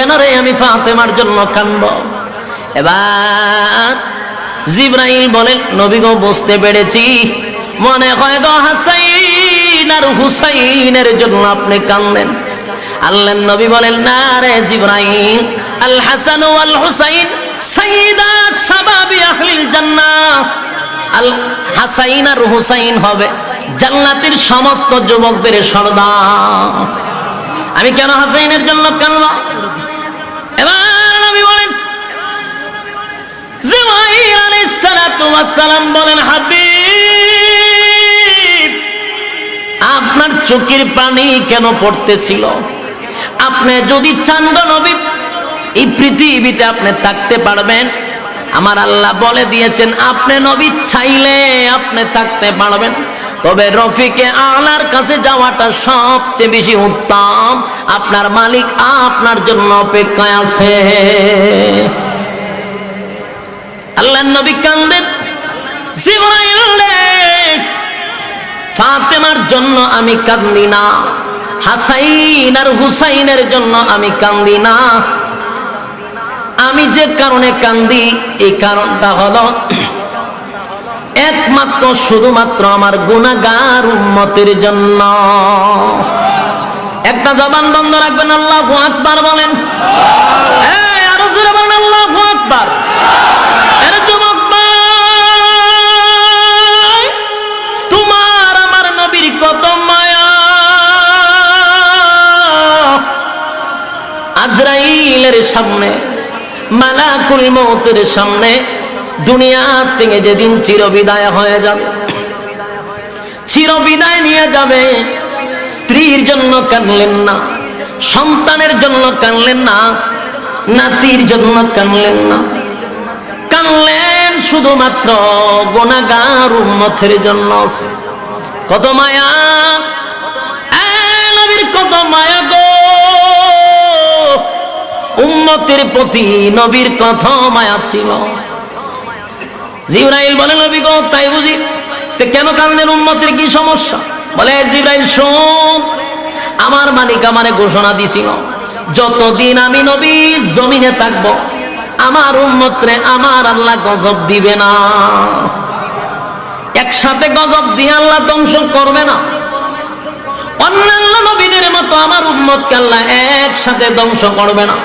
কেন রে আমি ফাতেমার জন্য কাঁদব? এবার জিবরাইল বলেন, নবী গো বুঝতে পেরেছি, মনে হয় গো হাসাইন আর হুসাইনের জন্য আপনি কাঁদেন। আল্লাহর নবী বলেন, না রে জিবরাইল, আল হাসান ওয়াল হুসাইন সাইয়্যিদা শাবাবি আহলিল জান্নাহ। আল হাসাইন আর হুসাইন হবে জান্নাতের সমস্ত যুবকদের সর্দার। আমি কেন হাসাইনের জন্য কাঁদব? এবার নবী বলেন, জিবরাইল আলাইহিস সালাতু ওয়াস সালাম বলেন, হাবিব আপনার চোখের পানি কেন পড়তেছিল? আপনি যদি চান গো নবী, এই পৃথিবীতে আপনি থাকতে পারবেন। আমার আল্লাহ বলে দিয়েছেন, আপনি নবী চাইলে আপনি থাকতে পারবেন, তবে রফিকে আলার কাছে যাওয়াটা সবচেয়ে বেশি উত্তম। আপনার মালিক আপনার জন্য অপেক্ষায় আছে। আল্লাহর নবী কাঁদেন, জিবরাইল রে, ফাতেমার জন্য আমি কাঁদি না, হাসাইন আর হুসাইনের জন্য আমি কাঁদি না। আমি যে কারণে কাঁদি, এই কারণটা হলো একমাত্র শুধুমাত্র আমার গুনাহগার উম্মতের জন্য। একটা জবান বন্ধ রাখবেন, আল্লাহু আকবার বলেন। এই আরো জোরে বলেন, আল্লাহু আকবার। এর যুবক ভাই, তোমার আমার নবীর কত মায়া। আজরাইলের সামনে, মালাকুল মউতের সামনে দুনিয়া থেকে যেদিন চিরবিদায় হয়ে যাবে, চিরবিদায় নিয়ে যাবে, স্ত্রীর জন্য কাঁদলেন না, সন্তানের জন্য কাঁদলেন না, নাতির জন্য কাঁদলেন না, কাঁদলেন শুধুমাত্র গুনাহগার উম্মতের জন্য। কত মায়া নবীর, কত মায়া গো উম্মতের প্রতি নবীর কত মায়া ছিল। জিবরাইল বলে, নবী গো তাই বুঝি, তো কেন কাঁদেন? উম্মতের কি সমস্যা? বলে, জিবরাইল শোন, আমার মালিক আমারে ঘোষণা দিছিল, যতদিন আমি নবী জমিনে থাকবো আমার উম্মতরে আমার আল্লাহ গজব দিবে না। একসাথে গজব দিয়ে আল্লাহ ধ্বংস করবে না। অন্যান্য নবীদের মতো আমার উম্মতকে আল্লাহ একসাথে ধ্বংস করবে না।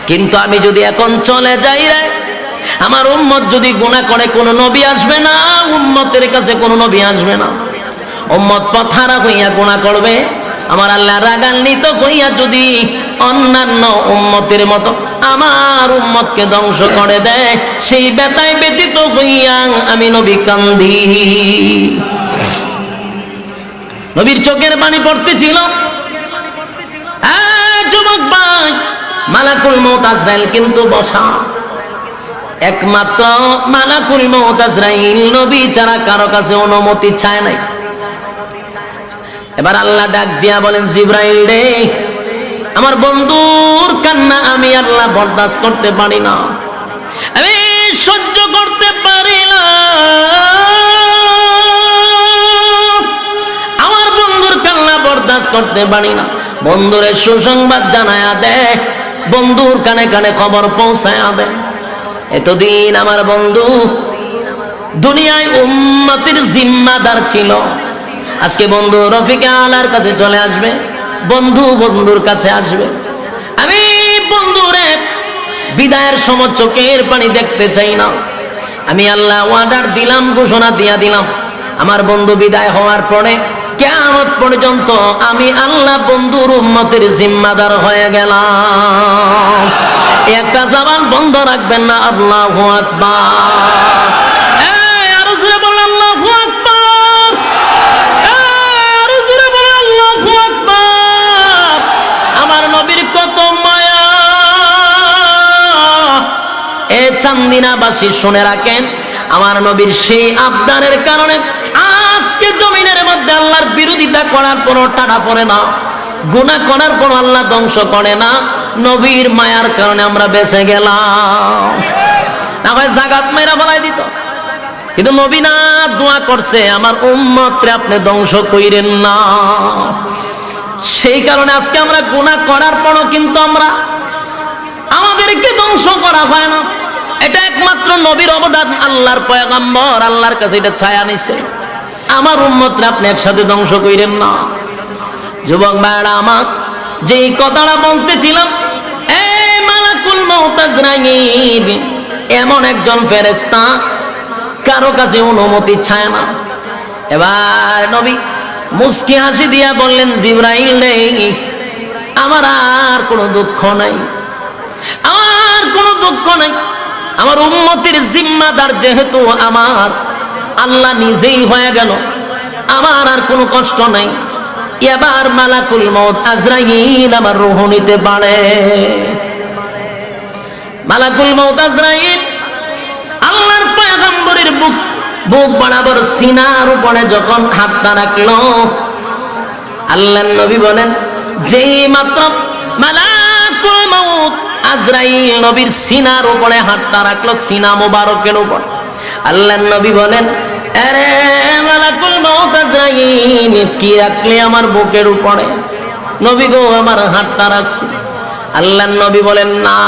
কিন্তু আমি যদি এখন চলে যাই রে, আমার উম্মত যদি গুনাহ করে, কোন নবী আসবে না, উম্মতের কাছে কোন নবী আসবে না। উম্মত পথারা হইয়া গুনাহ করবে, আমার আল্লাহ রাগান্বিত হইয়া যদি অন্যান্য উম্মতের মতো আমার উম্মতকে ধ্বংস করে দেয়, সেই ব্যথায় ব্যথিত হইয়া আমি নবী কান্দি। নবীর চোখের পানি পড়তেছিল। যুবক ভাই, মালাকুল মউত আজরাইল কিন্তু বসা। একমাত্র মালাকুল মউত আজরাইল নবী ছাড়া কারো কাছে অনুমতি চায় নাই। এবার আল্লাহ ডাক দিয়া বলেন, জিবরাইল রে, আমার বন্ধুর কান্না আমি আল্লাহ বরদাস্ত করতে পারি না, আমি সহ্য করতে পারি না। আমার বন্ধুর কান্না বরদাস্ত করতে পারি না। বন্ধুরে সুসংবাদ জানায়া দে, বন্ধুর কানে কানে খবর পৌঁছায়া দে। এতদিন আমার বন্ধু দুনিয়ায় উম্মতের জিম্মাদার ছিল, আজকে বন্ধু রফিকে আলার কাছে চলে আসবে, বন্ধু বন্ধুর কাছে আসবে। আমি বন্ধুরে বিদায়ের সময় চোখের পানি দেখতে চাই না। আমি আল্লাহ অর্ডার দিলাম, ঘোষণা দিয়া দিলাম, আমার বন্ধু বিদায় হওয়ার পরে কিয়ামত পর্যন্ত আমি আল্লাহ বন্ধুর উম্মতের জিম্মাদার হয়ে গেলাম। একটা জবান বন্ধ রাখবেন না, আল্লাহু আকবার। এই আরো জোরে বলেন, আল্লাহু আকবার। আরো জোরে বলেন, আল্লাহু আকবার। আমার নবীর কত মায়া। এ চান্দিনাবাসী শুনে রাখেন, আমার নবীর সেই আবদারের কারণে আজকে জমিনের মধ্যে আল্লাহর বিরোধিতা করার পর টানা পড়ে না, গুনাহ করার পর আল্লাহ ধ্বংস করে না। নবীর মায়ার কারণে আমরা বেঁচে গেলাম। না হয় জাগাত মেরা বলাই দিত, কিন্তু নবী না দোয়া করছে, আমার উম্মতরে আপনি ধ্বংস কইরেন না। সেই কারণে আজকে আমরা গুনাহ করার পরও কিন্তু আমরা ধ্বংস করা হয় না। এটা একমাত্র নবীর অবদান। আল্লাহর পয়গম্বর আল্লাহর কাছে এটা ছায়া নিছে। আমার উম্মতরা আপনি একসাথে ধ্বংস কইরেন না। যুবক ভাইরা আমার, যেই কথাটা বলতেছিলাম, এই মালাকুল মউত আজরাইল এমন একজন ফেরেশতা, কারো কাছে অনুমতি চায় না। এবার নবী মুস্কি হাসি দিয়া বললেন, জিবরাইল নেই, আমার আর কোনো দুঃখ নাই, আমার কোনো দুঃখ নাই। আমার উম্মতের জিম্মাদার যেহেতু আমার আল্লাহ নিজেই হয়ে গেল, আমার আর কোনো কষ্ট নাই। এবার মালাকুল মউত আজরাইল আমার রূহ নিতে পারে। মালাকুল মউত আজরাইল আল্লাহর পয়গম্বরের বুক বরাবর সিনার উপরে যখন হাতটা রাখলো, আল্লাহর নবী বলেন, যেই মাত্র মালাকুল মউত আজরাইল নবীর সিনার উপরে হাতটা রাখলো, সিনা মোবারকের উপর, আল্লাহর নবী বলেন, আরে মালাকুল মউত আজরাইল কি রাখলে আমার বুকের উপরে? নবী গো, আমার হাতটা রাখছি। আল্লাহর নবী বলেন, না,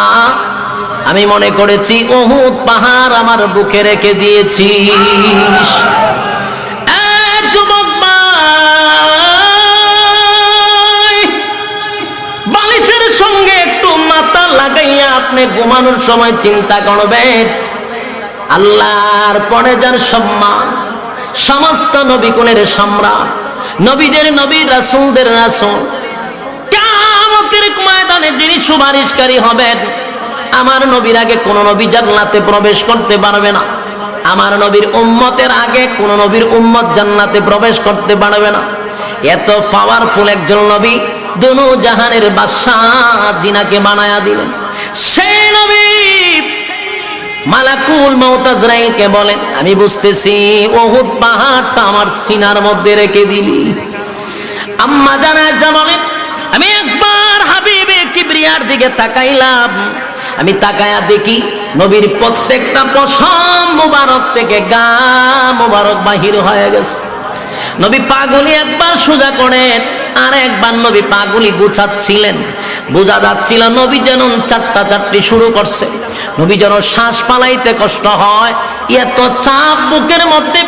আমি মনে করেছি উহুদ পাহাড় আমার বুকে রেখে দিয়েছিস। যুবক ভাই, বালিশের সঙ্গে একটু মাথা লাগাইয়া আপনি ঘুমানোর সময় চিন্তা করবেন, আল্লাহর পরে যার সম্মান, সমস্ত নবীকুলের সম্রাট, নবীদের নবী, রাসূলদের রাসূল, কিয়ামতের ময়দানে যিনি সুপারিশকারী হবেন, আমার নবীর আগে কোন নবী জান্নাতে প্রবেশ করতে পারবে না। আমার নবীর উম্মতের আগে কোন নবীর উম্মত জান্নাতে প্রবেশ করতে পারবে না। এত পাওয়ারফুল একজন নবী, দুনো জাহানের বাদশাহ জিনাকে বানায়া দিলেন। সেই নবী মালাকুল মউত আজরাইলকে বলেন, আমি বুঝতেছি উহুদ পাহাড়টা আমার সিনার মধ্যে রেখে দিলি। আম্মা জানা বলেন, আমি একবার হাবিবে কিবরিয়ার দিকে তাকাইলাম, আমি তাকায়া দেখি নবীর প্রত্যেকটা পশম মুবারক থেকে গা মুবারক বাহির হয়ে গেছে। নবী পাগুলি একবার সোজা করেন, আর একবার নবী পাগুলি গুছাচ্ছিলেন। বোঝা যাচ্ছিল নবী যেন চারটা চারটি শুরু করছে। নবী যেন শ্বাস পালাইতে কষ্ট হয়, এত চাপ বুকের মধ্যে।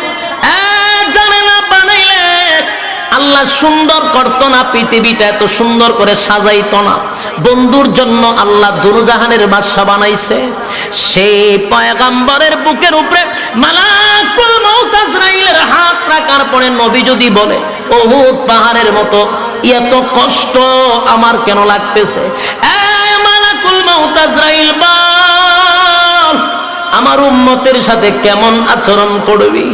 জানে না বানাইলে আল্লাহ সুন্দর করতো না, পৃথিবীটা এত সুন্দর করে সাজাইতো না। বন্ধুর জন্য আল্লাহ দুরজাহানের বাদশা বানাইছে। সেই পয়গম্বরের বুকের উপরে মালাকুল মউত আজরাইলের হাত রাখার পরে নবী যদি বলে, উহুদ পাহাড়ের মতো এত কষ্ট আমার কেন লাগতেছে? মালাকুল মউত আজরাইল বল, আমার উম্মতের সাথে কেমন আচরণ করবি?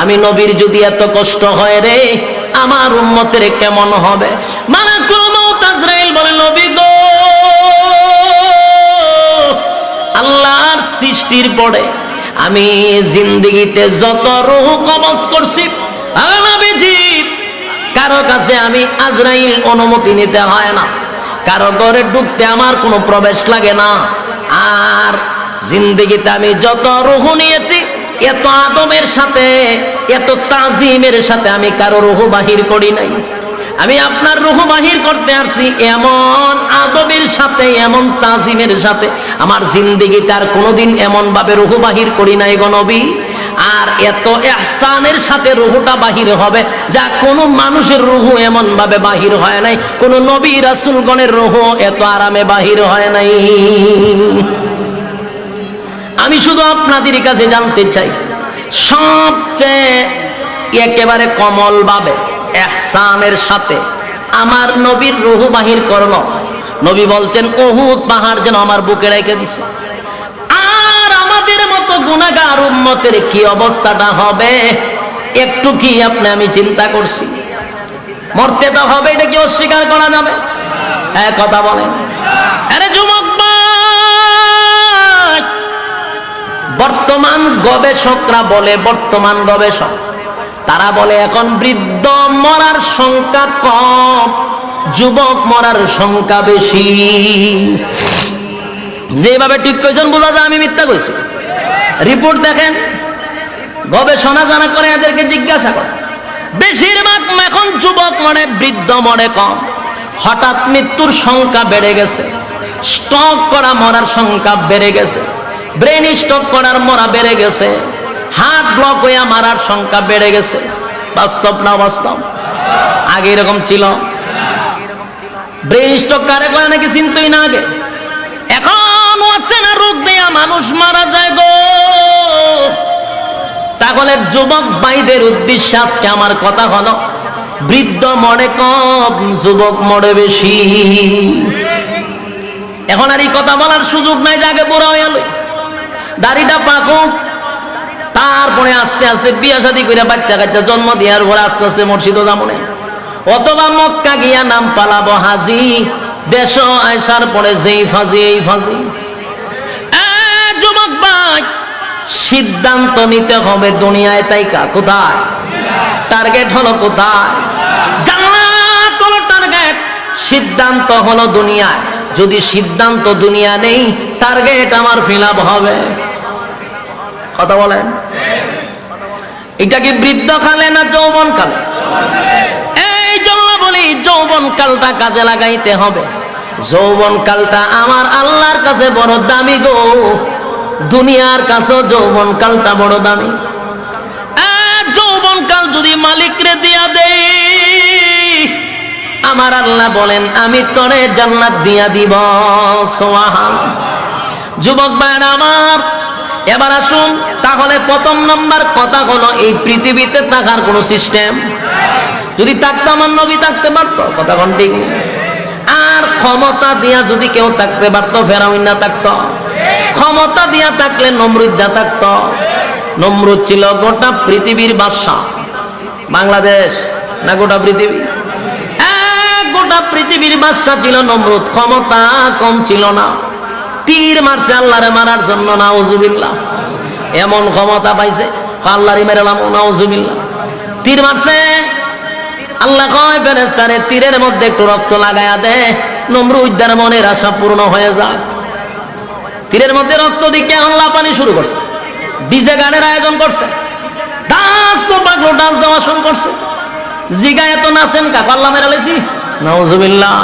আমি নবীর যদি এত কষ্ট হয় রে, আমার উম্মতের কেমন হবে? মালাকুল মউত আজরাইল বলে, নবী গো, আল্লাহর সৃষ্টির পরে আমি জিন্দেগিতে যত রূহ কবজ করছি, নবীজি কারো কাছে আমি আজরাইল অনুমতি নিতে হয় না, কারো ঘরে ঢুকতে আমার কোনো প্রবেশ লাগে না। আর জিন্দেগিতে আমি যত রূহ নিয়েছি, এত আদবের সাথে, এত তাজিমের সাথে আমি কারো রূহ বাহির করি নাই। আমি আপনার রূহ বাহির করতে আসছি এমন আদবের সাথে, এমন তাজিমের সাথে। আমার জিন্দেগিতে আর কোনোদিন এমন ভাবে রূহ বাহির করি নাই গো নবী। আর এত ইহসানের সাথে রূহটা বাহির হবে, যা কোনো মানুষের রূহ এমন ভাবে বাহির হয় নাই, কোন নবী রাসূলগণের রূহ এত আরামে বাহির হয় নাই। আমি শুধু আপনাদের কাছে জানতে চাই, সবচেয়ে একেবারে কমল ভাবে ইহসানের সাথে আমার নবীর রূহ বাহির করলো। নবী বলছেন, উহুদ পাহাড় যেন আমার বুকে রেখে দিছে। আর আমাদের মতো গুনাহগার উম্মতের কি অবস্থাটা হবে একটু কি আমি চিন্তা করছি? মরতে তো হবে, এটা কি অস্বীকার করা যাবে? হ্যাঁ, কথা বলেন। আরে যুবক, বর্তমান গবেষকরা বলে, বর্তমান গবেষক তারা বলে এখন বৃদ্ধ মরার সংখ্যা কম, যুবক মরার সংখ্যা বেশি। যেভাবে ঠিক কইছেন বোঝা যায় আমি মিথ্যা কইছি। রিপোর্ট দেখেন, গবেষণা জানা করে এদেরকে জিজ্ঞাসা করে, বেশিরভাগ এখন যুবক মরে, বৃদ্ধ মরে কম। হঠাৎ মৃত্যুর সংখ্যা বেড়ে গেছে। স্ট্রোক করা মরার সংখ্যা বেড়ে গেছে, ব্রেন স্ট্রোক করার মরা বেড়ে গেছে, হার্ট ব্লক হয়ে মারার সংখ্যা বেড়ে গেছে। বাস্তব না বাস্তব? আগে এরকম ছিল? ব্রেন স্ট্রোক কারে কয় নাকি চিনতই না আগে। এখন হচ্ছে না রোগ দেয়া মানুষ মারা যায় গো। তাহলে যুবক ভাইদের উদ্দেশ্যে আজকে আমার কথা হলো, বৃদ্ধ মরে কম, যুবক মরে বেশি। এখন আর এই কথা বলার সুযোগ নাই যে আগে বুড়া হয়ে গেল, দাড়িটা পাকুক, তারপরে আস্তে আস্তে বিয়া শাদী করে বাচ্চা কাচ্চা জন্ম দেওয়ার পরে আস্তে আস্তে মসজিদও যাবো না, অথবা মক্কা গিয়া নাম পালাবো হাজি, দেশ আইসার পরে যেই ফাজি এই ফাজি। যুবক ভাই, সিদ্ধান্ত নিতে হবে দুনিয়ায় তাইকা কোথায়, টার্গেট হলো কোথায়, জান্নাত হলো টার্গেট, সিদ্ধান্ত হলো দুনিয়ায়। যদি সিদ্ধান্ত দুনিয়া নেই, টার্গেট আমার ফিলাপ হবে। কথা বলেন, এটা কি বৃদ্ধ কালে না যৌবন কালে? এই জন্য বলি যৌবন কালটা কাজে লাগাইতে হবে। যৌবন কালটা আমার আল্লাহর কাছে বড় দামি গো, দুনিয়ার কাছেও যৌবন কালটা বড় দামি। যৌবন কাল যদি মালিকরে দিয়া দেই, আমার আল্লাহ বলেন আমি তোরে জান্নাত দিয়া দিব। সুবহানাল্লাহ। যুবক ভাইরা আমার, এবার আসুন তাহলে প্রথম নাম্বার কথা হলো, এই পৃথিবীতে থাকার কোনো সিস্টেম যদি থাকতো, আমার নবী থাকতে পারতো, কথা কোন ঠিক। আর ক্ষমতা দিয়া যদি কেউ থাকতে পারতো, ফেরাউন না থাকতো। ক্ষমতা দিয়া থাকলে নমরুদ না থাকতো। নমরুদ ছিল গোটা পৃথিবীর বাদশা। বাংলাদেশ না গোটা পৃথিবী? গোটা পৃথিবীর বাদশা ছিল নমরুদ। ক্ষমতা কম ছিল না, তীর মারছে আল্লাহরে মারার জন্য, নাউজুবিল্লাহ। এমন ক্ষমতা পাইছে, আল্লাহরে মেরালাম, নাউজুবিল্লাহ। তীর মারছে, আল্লাহ কয় ফেরেশতারে তীরের মধ্যে একটু রক্ত লাগায়া দে, নমরুদের মনের আশা পূর্ণ হয়ে যাক। তীরের মধ্যে রক্ত দিকে আল্লাহ পানি শুরু করছে, ডিজে গানের আয়োজন করছে, ডান্স পাগলো ডান্স দেওয়া শুরু করছে। জিগায় তো নাচেন কাক, আল্লাহ মেরালেছি, নাউজুবিল্লাহ।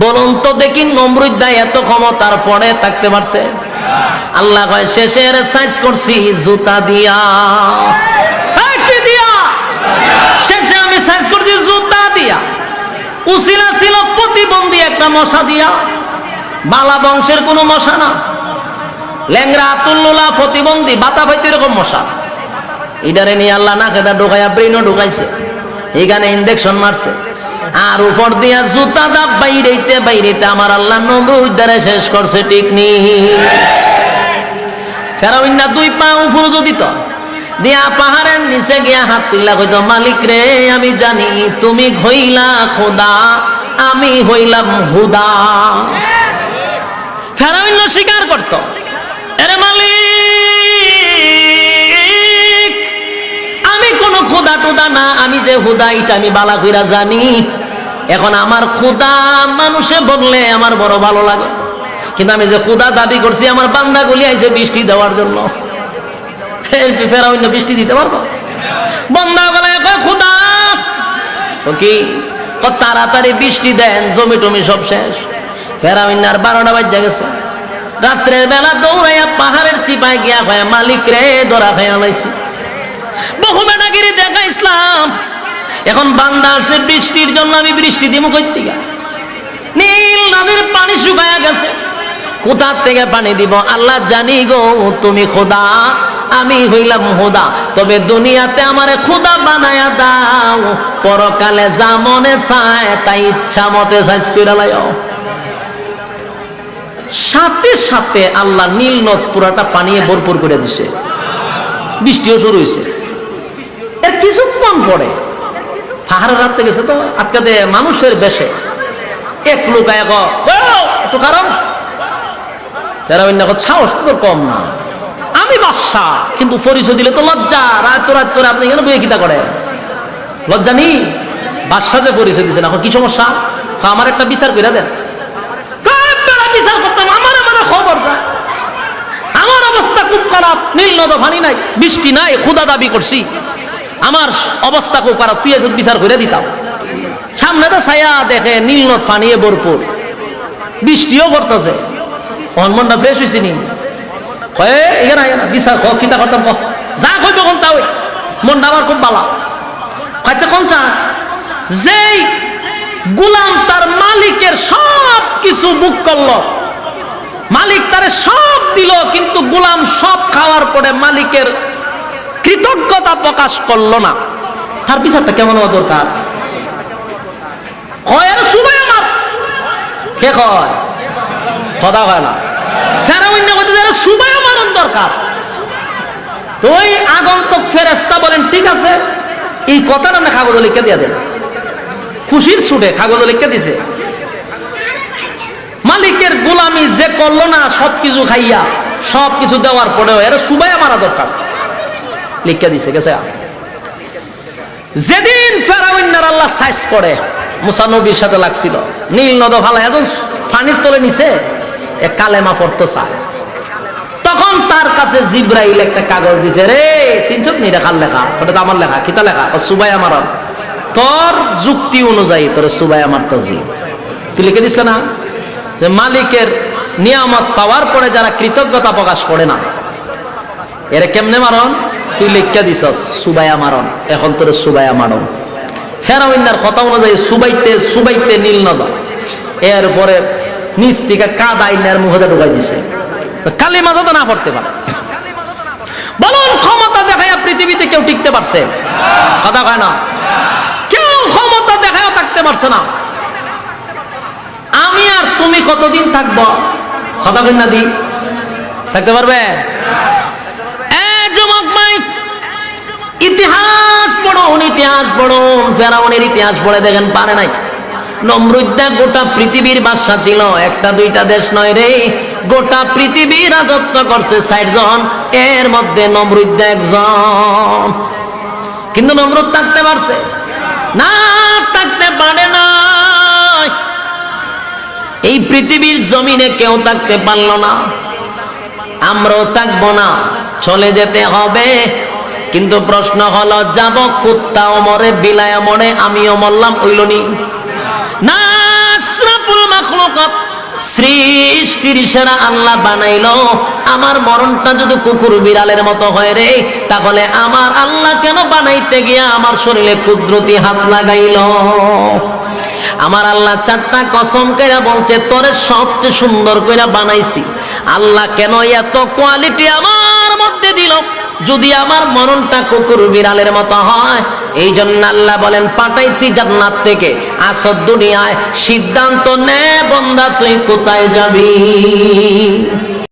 বলুন তো দেখি নমরুদ দায় এত ক্ষমতার পরে থাকতে পারছে? আল্লাহ কয় শেষের সাইজ করছি জুতা দিয়া। কি দিয়া? শেষে আমি সাইজ করছি জুতা দিয়া। উসিলা ছিল প্রতিবন্ধী একটা মশা দিয়া, বালা বংশের কোন মশা না, ল্যাংরা আতুল্লুলা প্রতিবন্ধী বাতা ভাইতে এরকম মশা। এটারে নিয়ে আল্লাহ না খেদা ঢুকাইয়া ব্রেনও ঢুকাইছে, এইখানে ইনজেকশন মারছে, আর উপর দিয়া জুতা দা বাইরেতে বাইরেতে আমার আল্লাহ নমরুদরে শেষ করছে। ঠিক নি? ফেরাউন না দুই পা উপরে যদি তো দিয়া পাহাড়ের নিচে গিয়া হাত তুললা কইতো, মালিক রে আমি জানি তুমি হইলা খোদা, আমি হইলাম হুদা। ফেরাউন স্বীকার করতো, আরে মালিক আমি কোন খোদা টোদা না, আমি যে হুদা এটা আমি বালা কইরা জানি। এখন আমার খোদা মানুষে বললে আমার বড় ভালো লাগে, কিন্তু আমি যে খোদা দাবি করছি আমার বান্দা গুলি আইছে বৃষ্টি দেওয়ার জন্য। ফেরাউন বৃষ্টি দিতে পারবো? বান্দা গুলা কয় খোদা কি তাড়াতাড়ি বৃষ্টি দেন, জমি টমি সব শেষ। ফেরাউন আর 12টা বাজে গেছে, রাত্রের বেলা দৌড়াইয়া পাহাড়ের চিপায় গিয়া কয় মালিক রে ধরা খাইয়া লাইছি। বহু বেটাগিরি দেখা ইসলাম। এখন বান্দা আছে বৃষ্টির জন্য, আমি বৃষ্টি দিব কই থেকে? নীল নদীর পানি শুকায়া গেছে, কোথা থেকে পানি দিব? আল্লাহ জানি গো তুমি খোদা, আমি হইলাম হুদা, তবে দুনিয়াতে আমারে খোদা বানায়া দাও, পরকালে যা মনে চায় তাই ইচ্ছা মতে সাইজ কইরা লাইও। সাথে সাথে আল্লাহ নীল নদ পুরাটা পানিয়ে ভরপুর করে দিছে, বৃষ্টিও শুরু হয়েছে। এর কিছুক্ষণ পরে পাহাড়ের রাখতে গেছে তো আজকে মানুষের বেশে এক লোক একটু কারণ সাহস তো কম না, আমি বাদশা, কিন্তু পরিচয় দিলে তো লজ্জা। রাত রাত করে আপনি কেন বইয়ে কিতা করে? লজ্জা নেই? বাদশা যে পরিচয় দিচ্ছেন, এখন কি সমস্যা? আমার একটা বিচার করে দেন। বিচার করতাম আমার মানে খবর যায়, আমার অবস্থা খুব খারাপ, নীল নদ পানি নাই, বৃষ্টি নাই, খুদা দাবি করছি, আমার অবস্থা খুব খারাপ, তুই এসব বিচার করে দিতাম। সামনে তো ছায়া দেখে নীল নদ পানিয়ে ভরপুর, বৃষ্টিও পড়তেছে, মনটা ফ্রেশ হয়েছে নি, কয়ে এখানে বিচার কিতা করতাম যা কইব কোন তা ওই মনটা আমার খুব ভালো। আচ্ছা কোন চা যেই গোলাম তার মালিকের সব কিছু বুক করলো, মালিক তারে সব দিল, কিন্তু গোলাম সব খাওয়ার পরে মালিকের কৃতজ্ঞতা প্রকাশ করলো না, তার বিচারটা কেমন হওয়া দরকার? কয়ের সুবাই আমার কে কয় কথা হয় না, ফেরাউন না কইতে সুবাই মারণ দরকার। তো ওই আগন্তুক ফেরেশতা বলেন ঠিক আছে, এই কথাটা না কাগজে লিখে দিয়ে দেন। খুশির ছুটে কাগজে লিখে দিছে, মালিকের গোলামি যে করলো না সবকিছু খাইয়া, সবকিছু দেওয়ার পরেও এর সুবাইয়া মারা দরকার, লিখে দিছে গেছে। যেদিন ফেরাউনের আল্লাহ সাইজ করে মুসা নবীর সাথে লাগছিল, নীল নদ ভালা এখন ফানির তলে নিছে, এ কালেমা পড়তে চায়, তখন তার কাছে জিব্রাইল একটা কাগজ দিছে, রে চিনছক নি লেখার লেখা, ওটা তো আমার লেখা, কিতা লেখা? সুবাইয়া মারণ, তোর যুক্তি অনুযায়ী তোর সুবাইয়া মারতাছি। তুই লিখে দিস না যে মালিকের নিয়ামত পাওয়ার পরে যারা কৃতজ্ঞতা প্রকাশ করে না, এর কেমনে মারণ? তুই লিখে দিছস সুবাইয়া মারণ, এখন তোর সুবাইয়া মারণ। ফেরাউনের কথা অনুযায়ী সুবাইতে সুবাইতে নীল নদ, এরপরে নিচ থেকে কাদাইনের মুখে ঢুকাই দিছে, কালিমা যাতে না পড়তে পারে। বলুন ক্ষমতা দেখায় পৃথিবীতে কেউ টিকতে পারছে? কথা কয় না, কেউ ক্ষমতা দেখায় থাকতে পারছে না। আমি আর তুমি কতদিন থাকবো? কথা কই না দি থাকতে পারবে? যুবক ভাই, ইতিহাস পড়ুন, ইতিহাস পড়ুন, ফেরাউনের ইতিহাস পড়ে দেখেন পারে নাই। নমরুদ্দা গোটা পৃথিবীর বাদশা ছিল, একটা দুইটা দেশ নয় রে, গোটা পৃথিবী রাজত্ব করছে 60 জন, এর মধ্যে নমরুদ্দা একজন। কিন্তু নমরুদ থাকতে পারছে না? থাকতে পারে না। এই পৃথিবীর জমিনে কেউ থাকতে পারলো না, আমরাও থাকবো না, চলে যেতে হবে। কিন্তু প্রশ্ন হলো, যাব কুত্তাও মরে, বিলায়া মরে, আমিও মরলাম, হইলনি না? আশরাফুল মাখলুকাত সৃষ্টির সেরা আল্লাহ বানাইলো, আমার মরণটা যদি কুকুর বিড়ালের মতো হয় রে, তাহলে আমার আল্লাহ কেন বানাইতে গিয়া আমার শরীরে কুদরতি হাত লাগাইলো? আমার আল্লাহ 4টা কসম কইরা বলছে, তোরে সবচেয়ে সুন্দর কইরা বানাইছি। আল্লাহ কেন এত কোয়ালিটি আমার মধ্যে দিল যদি আমার মরণটা কুকুর বিড়ালের মতো হয়? এই জন্য আল্লাহ বলেন, পাঠাইছি জান্নাত থেকে, আসর দুনিয়ায়, সিদ্ধান্ত নে বান্দা তুই কোথায় যাবি।